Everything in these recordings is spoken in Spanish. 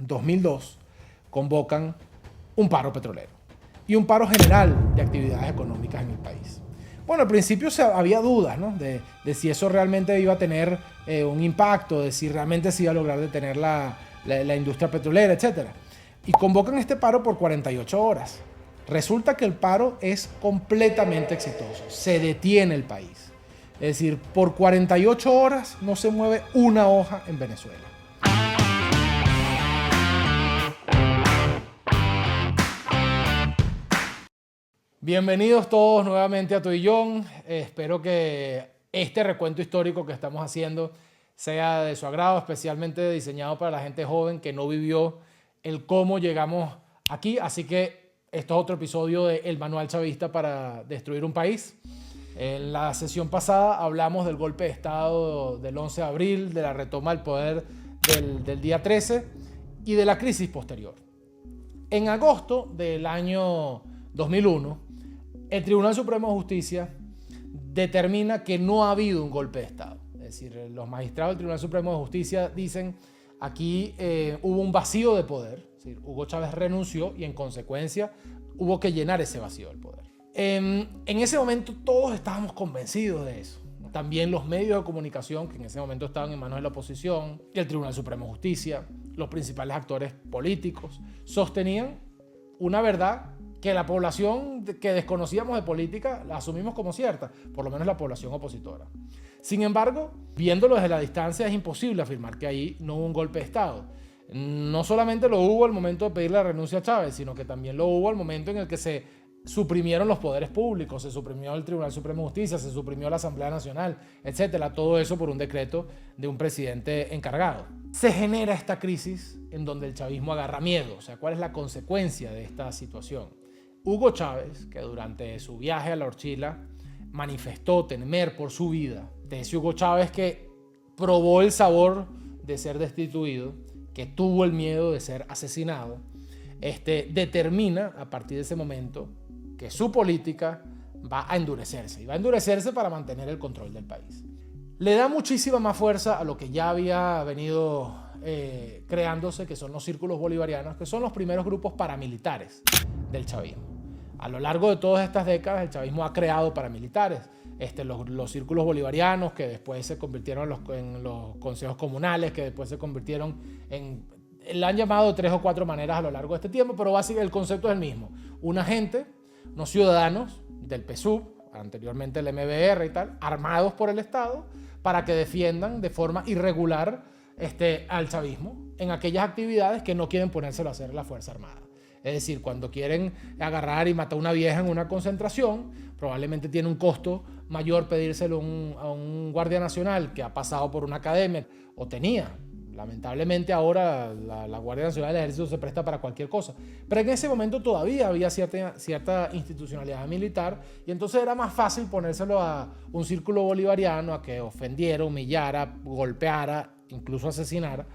2002, convocan un paro petrolero y un paro general de actividades económicas en el país. Bueno, al principio había dudas, ¿no? de si eso realmente iba a tener un impacto, de si realmente se iba a lograr detener la industria petrolera, etc. Y convocan este paro por 48 horas. Resulta que el paro es completamente exitoso, se detiene el país. Es decir, por 48 horas no se mueve una hoja en Venezuela. Bienvenidos todos nuevamente a Tuillón. Espero que este recuento histórico que estamos haciendo sea de su agrado, especialmente diseñado para la gente joven que no vivió el cómo llegamos aquí. Así que esto es otro episodio de El Manual Chavista para Destruir un País. En la sesión pasada hablamos del golpe de Estado del 11 de abril, de la retoma del poder del día 13 y de la crisis posterior. En agosto del año 2001, el Tribunal Supremo de Justicia determina que no ha habido un golpe de Estado. Es decir, los magistrados del Tribunal Supremo de Justicia dicen aquí hubo un vacío de poder. Es decir, Hugo Chávez renunció y en consecuencia hubo que llenar ese vacío del poder. En ese momento todos estábamos convencidos de eso. También los medios de comunicación que en ese momento estaban en manos de la oposición, el Tribunal Supremo de Justicia, los principales actores políticos, sostenían una verdad que la población que desconocíamos de política la asumimos como cierta, por lo menos la población opositora. Sin embargo, viéndolo desde la distancia es imposible afirmar que ahí no hubo un golpe de Estado. No solamente lo hubo al momento de pedir la renuncia a Chávez, sino que también lo hubo al momento en el que se suprimieron los poderes públicos, se suprimió el Tribunal Supremo de Justicia, se suprimió la Asamblea Nacional, etcétera. Todo eso por un decreto de un presidente encargado. Se genera esta crisis en donde el chavismo agarra miedo. O sea, ¿cuál es la consecuencia de esta situación? Hugo Chávez, que durante su viaje a la Orchila manifestó temer por su vida, de ese Hugo Chávez que probó el sabor de ser destituido, que tuvo el miedo de ser asesinado, determina a partir de ese momento que su política va a endurecerse, y va a endurecerse para mantener el control del país. Le da muchísima más fuerza a lo que ya había venido creándose, que son los círculos bolivarianos, que son los primeros grupos paramilitares del chavismo. A lo largo de todas estas décadas, el chavismo ha creado paramilitares. Los círculos bolivarianos, que después se convirtieron en los consejos comunales, que después se convirtieron en... Le han llamado de 3 o 4 maneras a lo largo de este tiempo, pero básicamente el concepto es el mismo. Una gente, unos ciudadanos del PSUV, anteriormente el MBR y tal, armados por el Estado, para que defiendan de forma irregular al chavismo en aquellas actividades que no quieren ponérselo a hacer la Fuerza Armada. Es decir, cuando quieren agarrar y matar a una vieja en una concentración, probablemente tiene un costo mayor pedírselo a un guardia nacional que ha pasado por una academia, o tenía. Lamentablemente ahora la Guardia Nacional del Ejército se presta para cualquier cosa. Pero en ese momento todavía había cierta institucionalidad militar, y entonces era más fácil ponérselo a un círculo bolivariano a que ofendiera, humillara, golpeara, incluso asesinara,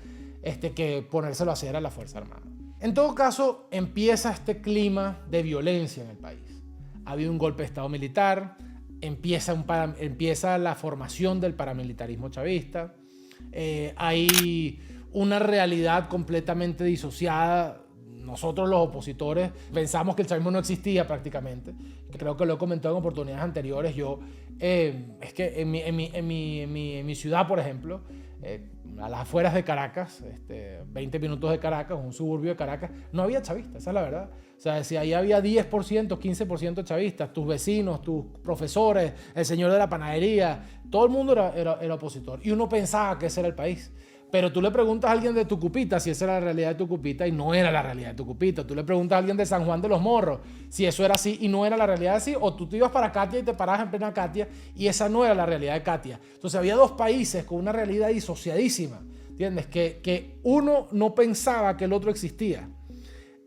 que ponérselo a hacer a la Fuerza Armada. En todo caso, empieza este clima de violencia en el país. Ha habido un golpe de Estado militar, empieza la formación del paramilitarismo chavista, hay una realidad completamente disociada. Nosotros los opositores pensamos que el chavismo no existía prácticamente. Creo que lo he comentado en oportunidades anteriores. Es que en mi ciudad, por ejemplo, a las afueras de Caracas, 20 minutos de Caracas, un suburbio de Caracas, no había chavistas, esa es la verdad. O sea, si ahí había 10%, 15% chavistas, tus vecinos, tus profesores, el señor de la panadería, todo el mundo era opositor. Y uno pensaba que ese era el país. Pero tú le preguntas a alguien de Tucupita si esa era la realidad de Tucupita y no era la realidad de Tucupita. Tú le preguntas a alguien de San Juan de los Morros si eso era así y no era la realidad así. O tú te ibas para Catia y te parabas en plena Catia y esa no era la realidad de Catia. Entonces había dos países con una realidad disociadísima. ¿Entiendes? Que uno no pensaba que el otro existía.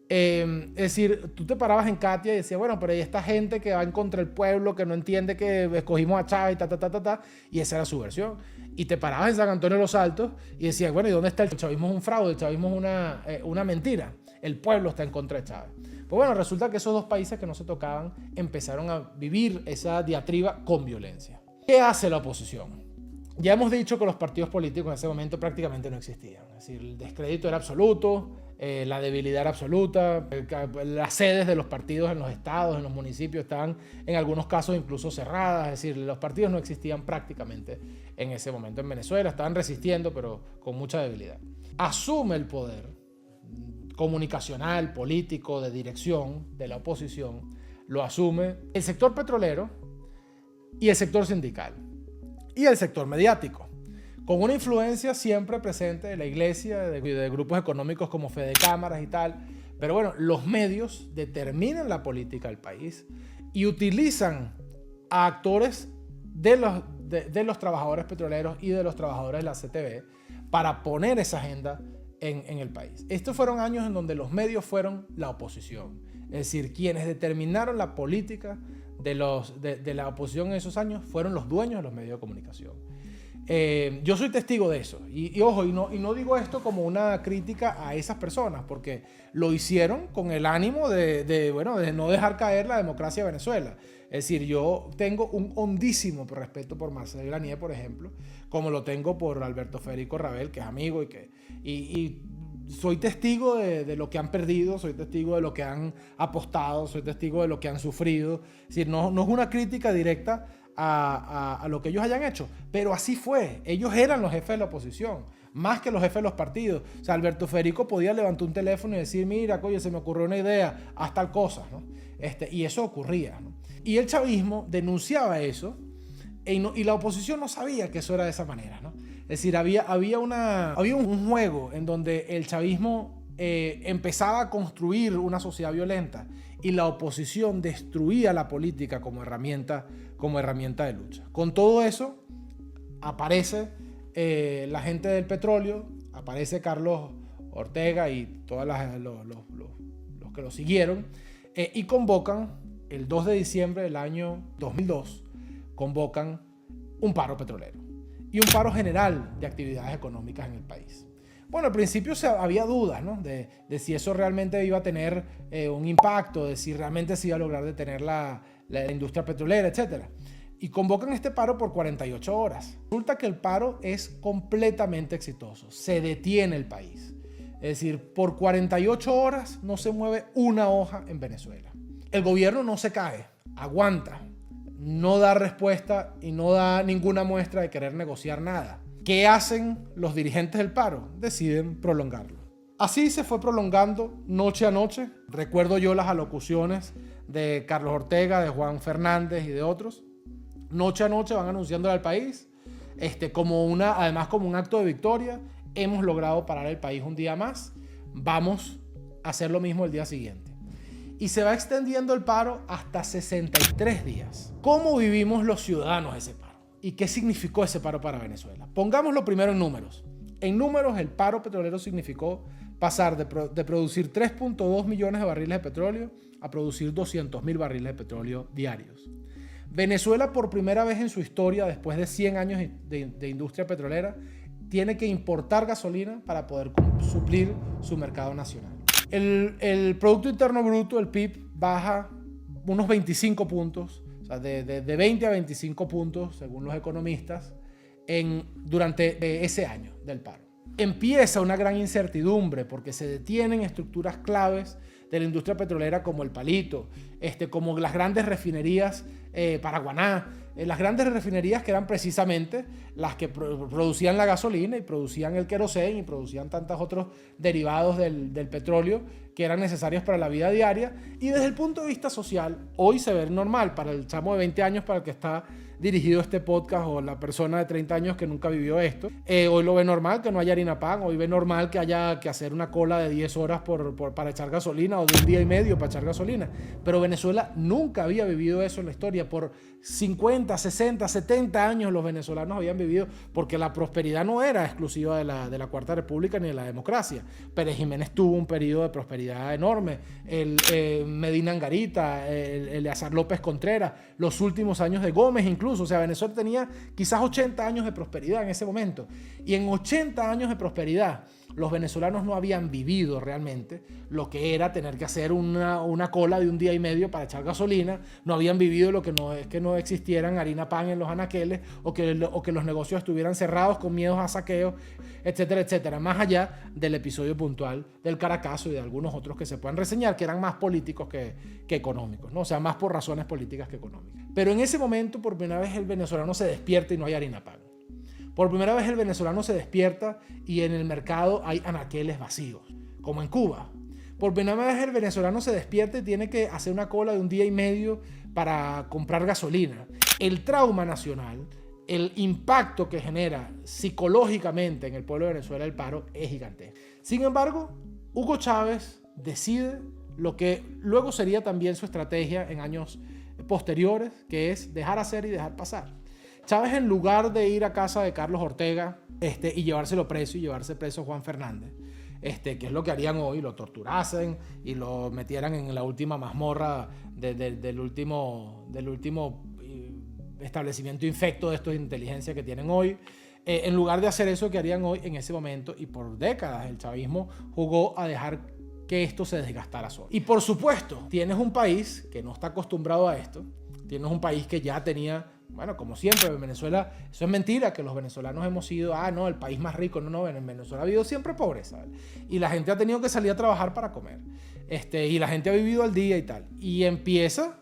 Es decir, tú te parabas en Catia y decías, bueno, pero hay esta gente que va en contra del pueblo, que no entiende que escogimos a Chávez, y esa era su versión. Y te parabas en San Antonio de los Altos y decías, bueno, ¿y dónde está el chavismo? Es un fraude, el chavismo es una mentira. El pueblo está en contra de Chávez. Pues bueno, resulta que esos dos países que no se tocaban empezaron a vivir esa diatriba con violencia. ¿Qué hace la oposición? Ya hemos dicho que los partidos políticos en ese momento prácticamente no existían. Es decir, el descrédito era absoluto. la debilidad era absoluta, las sedes de los partidos en los estados, en los municipios estaban en algunos casos incluso cerradas, es decir, los partidos no existían prácticamente en ese momento en Venezuela, estaban resistiendo pero con mucha debilidad. Asume el poder comunicacional, político, de dirección de la oposición, lo asume el sector petrolero y el sector sindical y el sector mediático, con una influencia siempre presente de la iglesia, de grupos económicos como Fede Cámaras y tal. Pero bueno, los medios determinan la política del país y utilizan a actores de los trabajadores petroleros y de los trabajadores de la CTV para poner esa agenda en el país. Estos fueron años en donde los medios fueron la oposición. Es decir, quienes determinaron la política de la oposición en esos años fueron los dueños de los medios de comunicación. Yo soy testigo de eso y ojo, y no digo esto como una crítica a esas personas, porque lo hicieron con el ánimo de no dejar caer la democracia de Venezuela. Es decir, yo tengo un hondísimo respeto por Marcel Granier, por ejemplo, como lo tengo por Alberto Federico Rabel, que es amigo y soy testigo de lo que han perdido, soy testigo de lo que han apostado, soy testigo de lo que han sufrido. Es decir, no es una crítica directa a lo que ellos hayan hecho, pero así fue. Ellos eran los jefes de la oposición, más que los jefes de los partidos. O sea, Alberto Federico podía levantar un teléfono y decir, mira, coño, se me ocurrió una idea, haz tal cosa, ¿no? Y eso ocurría, ¿no? Y el chavismo denunciaba eso y la oposición no sabía que eso era de esa manera, ¿no? Es decir, había un juego en donde el chavismo empezaba a construir una sociedad violenta y la oposición destruía la política como herramienta de lucha. Con todo eso aparece la gente del petróleo, aparece Carlos Ortega y todos los que lo siguieron, y convocan el 2 de diciembre del año 2002, convocan un paro petrolero y un paro general de actividades económicas en el país. Bueno, al principio había dudas, ¿no? de si eso realmente iba a tener un impacto, de si realmente se iba a lograr detener la industria petrolera, etc. Y convocan este paro por 48 horas. Resulta que el paro es completamente exitoso. Se detiene el país. Es decir, por 48 horas no se mueve una hoja en Venezuela. El gobierno no se cae, aguanta, no da respuesta y no da ninguna muestra de querer negociar nada. ¿Qué hacen los dirigentes del paro? Deciden prolongarlo. Así se fue prolongando noche a noche. Recuerdo yo las alocuciones de Carlos Ortega, de Juan Fernández y de otros. Noche a noche van anunciándole al país, además como un acto de victoria. Hemos logrado parar el país un día más. Vamos a hacer lo mismo el día siguiente. Y se va extendiendo el paro hasta 63 días. ¿Cómo vivimos los ciudadanos ese paro? ¿Y qué significó ese paro para Venezuela? Pongámoslo primero en números. En números, el paro petrolero significó pasar de producir 3.2 millones de barriles de petróleo a producir 200.000 barriles de petróleo diarios. Venezuela, por primera vez en su historia, después de 100 años de industria petrolera, tiene que importar gasolina para poder suplir su mercado nacional. El Producto Interno Bruto, el PIB, baja unos 25 puntos, o sea, de 20 a 25 puntos, según los economistas, durante ese año del paro. Empieza una gran incertidumbre porque se detienen estructuras claves de la industria petrolera como el Palito, como las grandes refinerías Paraguaná, las grandes refinerías que eran precisamente las que producían la gasolina y producían el queroseno y producían tantos otros derivados del petróleo que eran necesarios para la vida diaria. Y desde el punto de vista social, hoy se ve normal para el chamo de 20 años para el que está dirigido este podcast, o la persona de 30 años que nunca vivió esto. Hoy lo ve normal que no haya harina pan, hoy ve normal que haya que hacer una cola de 10 horas para echar gasolina, o de un día y medio para echar gasolina. Pero Venezuela nunca había vivido eso en la historia. Por 50, 60, 70 años los venezolanos habían vivido, porque la prosperidad no era exclusiva de la Cuarta República ni de la democracia. Pérez Jiménez tuvo un periodo de prosperidad enorme, Medina Angarita, Eleazar López Contreras, los últimos años de Gómez incluso. O sea, Venezuela tenía quizás 80 años de prosperidad en ese momento. Y en 80 años de prosperidad, Los venezolanos no habían vivido realmente lo que era tener que hacer una cola de un día y medio para echar gasolina, no habían vivido lo que no es que no existieran harina pan en los anaqueles o que los negocios estuvieran cerrados con miedos a saqueos, etcétera, etcétera. Más allá del episodio puntual del Caracazo y de algunos otros que se puedan reseñar, que eran más políticos que económicos, ¿no? O sea, más por razones políticas que económicas. Pero en ese momento, por primera vez, el venezolano se despierta y no hay harina pan. Por primera vez el venezolano se despierta y en el mercado hay anaqueles vacíos, como en Cuba. Por primera vez el venezolano se despierta y tiene que hacer una cola de un día y medio para comprar gasolina. El trauma nacional, el impacto que genera psicológicamente en el pueblo de Venezuela el paro es gigantesco. Sin embargo, Hugo Chávez decide lo que luego sería también su estrategia en años posteriores, que es dejar hacer y dejar pasar. Chávez, en lugar de ir a casa de Carlos Ortega y llevárselo preso y llevarse preso a Juan Fernández, que es lo que harían hoy, lo torturasen y lo metieran en la última mazmorra del último establecimiento infecto de estos de inteligencia que tienen hoy. En lugar de hacer eso que harían hoy, en ese momento y por décadas, el chavismo jugó a dejar que esto se desgastara solo. Y por supuesto, tienes un país que no está acostumbrado a esto, tienes un país que ya tenía... Bueno, como siempre, en Venezuela, eso es mentira, que los venezolanos hemos sido, no, el país más rico. No, en Venezuela ha habido siempre pobreza, ¿vale? Y la gente ha tenido que salir a trabajar para comer. Y la gente ha vivido al día y tal. Y empieza,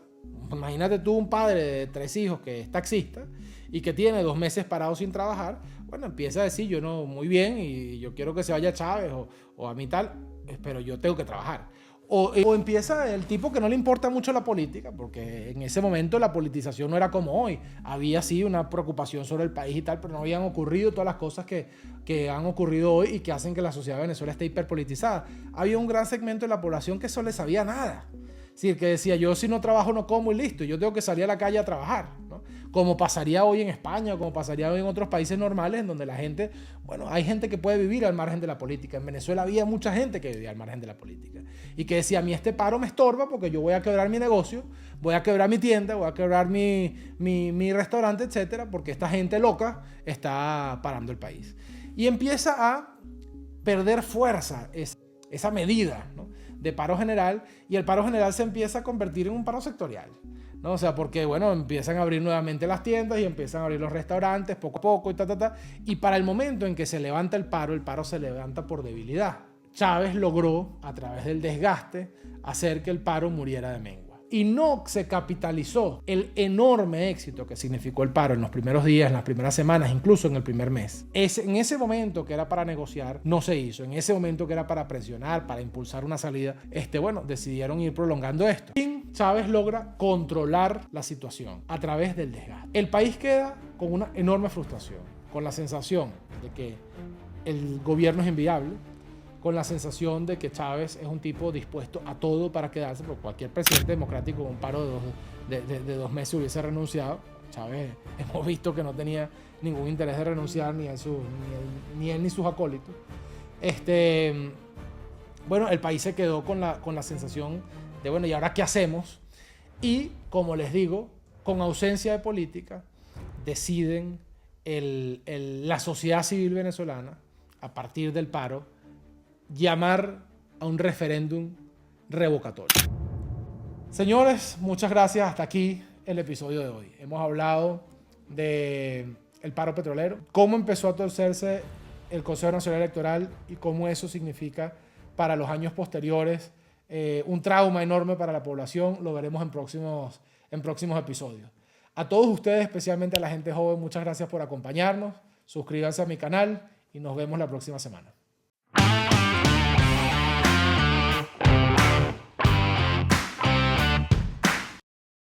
imagínate tú un padre de 3 hijos que es taxista y que tiene 2 meses parado sin trabajar, bueno, empieza a decir, yo no, muy bien, y yo quiero que se vaya Chávez o a mí tal, pero yo tengo que trabajar. O empieza el tipo que no le importa mucho la política, porque en ese momento la politización no era como hoy. Había sí una preocupación sobre el país y tal, pero no habían ocurrido todas las cosas que han ocurrido hoy y que hacen que la sociedad de Venezuela esté hiperpolitizada. Había un gran segmento de la población que eso le sabía nada. Es decir, que decía, yo si no trabajo no como y listo, yo tengo que salir a la calle a trabajar, ¿no? Como pasaría hoy en España, como pasaría hoy en otros países normales en donde la gente, bueno, hay gente que puede vivir al margen de la política. En Venezuela había mucha gente que vivía al margen de la política y que decía, a mí este paro me estorba porque yo voy a quebrar mi negocio, voy a quebrar mi tienda, voy a quebrar mi restaurante, etcétera, porque esta gente loca está parando el país. Y empieza a perder fuerza esa medida, ¿no?, de paro general, y el paro general se empieza a convertir en un paro sectorial, ¿no? O sea, porque, bueno, empiezan a abrir nuevamente las tiendas y empiezan a abrir los restaurantes poco a poco y para el momento en que se levanta el paro se levanta por debilidad. Chávez logró, a través del desgaste, hacer que el paro muriera de mengua. Y no se capitalizó el enorme éxito que significó el paro en los primeros días, en las primeras semanas, incluso en el primer mes. En ese momento que era para negociar, no se hizo. En ese momento que era para presionar, para impulsar una salida, decidieron ir prolongando esto. Y Chávez logra controlar la situación a través del desgaste. El país queda con una enorme frustración, con la sensación de que el gobierno es inviable, con la sensación de que Chávez es un tipo dispuesto a todo para quedarse, porque cualquier presidente democrático con un paro de 2 meses hubiese renunciado. Chávez hemos visto que no tenía ningún interés de renunciar, ni él ni sus acólitos. Bueno, el país se quedó con la sensación de, bueno, ¿y ahora qué hacemos? Y, como les digo, con ausencia de política, deciden la sociedad civil venezolana, a partir del paro, llamar a un referéndum revocatorio. Señores, muchas gracias. Hasta aquí el episodio de hoy. Hemos hablado del paro petrolero, cómo empezó a torcerse el Consejo Nacional Electoral y cómo eso significa para los años posteriores un trauma enorme para la población. Lo veremos en próximos episodios. A todos ustedes, especialmente a la gente joven, muchas gracias por acompañarnos. Suscríbanse a mi canal y nos vemos la próxima semana.